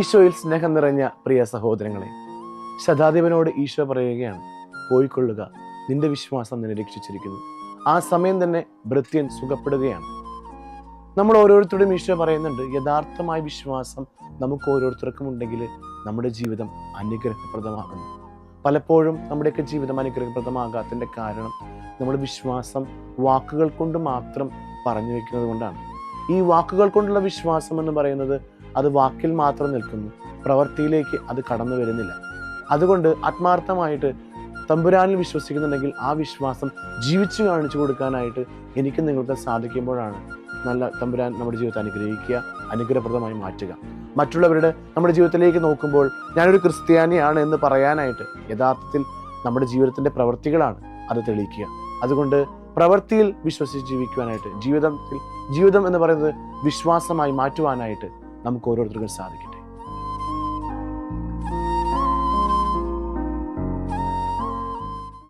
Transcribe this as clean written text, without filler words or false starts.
ഈശോയിൽ സ്നേഹം നിറഞ്ഞ പ്രിയ സഹോദരങ്ങളെ, ശതാധിപനോട് ഈശോ പറയുകയാണ്, പോയിക്കൊള്ളുക, നിന്റെ വിശ്വാസം നിന്നെ രക്ഷിച്ചിരിക്കുന്നു. ആ സമയം തന്നെ ഭൃത്യൻ സുഖപ്പെടുകയാണ്. നമ്മൾ ഓരോരുത്തരുടെയും ഈശോ പറയുന്നുണ്ട്, യഥാർത്ഥമായ വിശ്വാസം നമുക്ക് ഓരോരുത്തർക്കും ഉണ്ടെങ്കിൽ നമ്മുടെ ജീവിതം അനുഗ്രഹപ്രദമാകുന്നു. പലപ്പോഴും നമ്മുടെയൊക്കെ ജീവിതം അനുഗ്രഹപ്രദമാകാത്തതിൻ്റെ കാരണം നമ്മുടെ വിശ്വാസം വാക്കുകൾ കൊണ്ട് മാത്രം പറഞ്ഞു വയ്ക്കുന്നത് കൊണ്ടാണ്. ഈ വാക്കുകൾ കൊണ്ടുള്ള വിശ്വാസം എന്ന് പറയുന്നത് അത് വാക്കിൽ മാത്രം നിൽക്കുന്നു, പ്രവൃത്തിയിലേക്ക് അത് കടന്നു വരുന്നില്ല. അതുകൊണ്ട് ആത്മാർത്ഥമായിട്ട് തമ്പുരാനിൽ വിശ്വസിക്കുന്നുണ്ടെങ്കിൽ ആ വിശ്വാസം ജീവിച്ചു കാണിച്ചു കൊടുക്കാനായിട്ട് എനിക്ക് നിങ്ങൾക്ക് സാധിക്കുമ്പോഴാണ് നല്ല തമ്പുരാൻ നമ്മുടെ ജീവിതത്തെ അനുഗ്രഹിക്കുക, അനുഗ്രഹപ്രദമായി മാറ്റുക. മറ്റുള്ളവരുടെ നമ്മുടെ ജീവിതത്തിലേക്ക് നോക്കുമ്പോൾ ഞാനൊരു ക്രിസ്ത്യാനിയാണ് എന്ന് പറയാനായിട്ട് യഥാർത്ഥത്തിൽ നമ്മുടെ ജീവിതത്തിൻ്റെ പ്രവൃത്തികളാണ് അത് തെളിയിക്കുക. അതുകൊണ്ട് പ്രവൃത്തിയിൽ വിശ്വസിച്ച് ജീവിക്കുവാനായിട്ട് ജീവിതം എന്ന് പറയുന്നത് വിശ്വാസമായി മാറ്റുവാനായിട്ട് നമുക്ക് ഓരോരുത്തർക്കും സാധിക്കട്ടെ.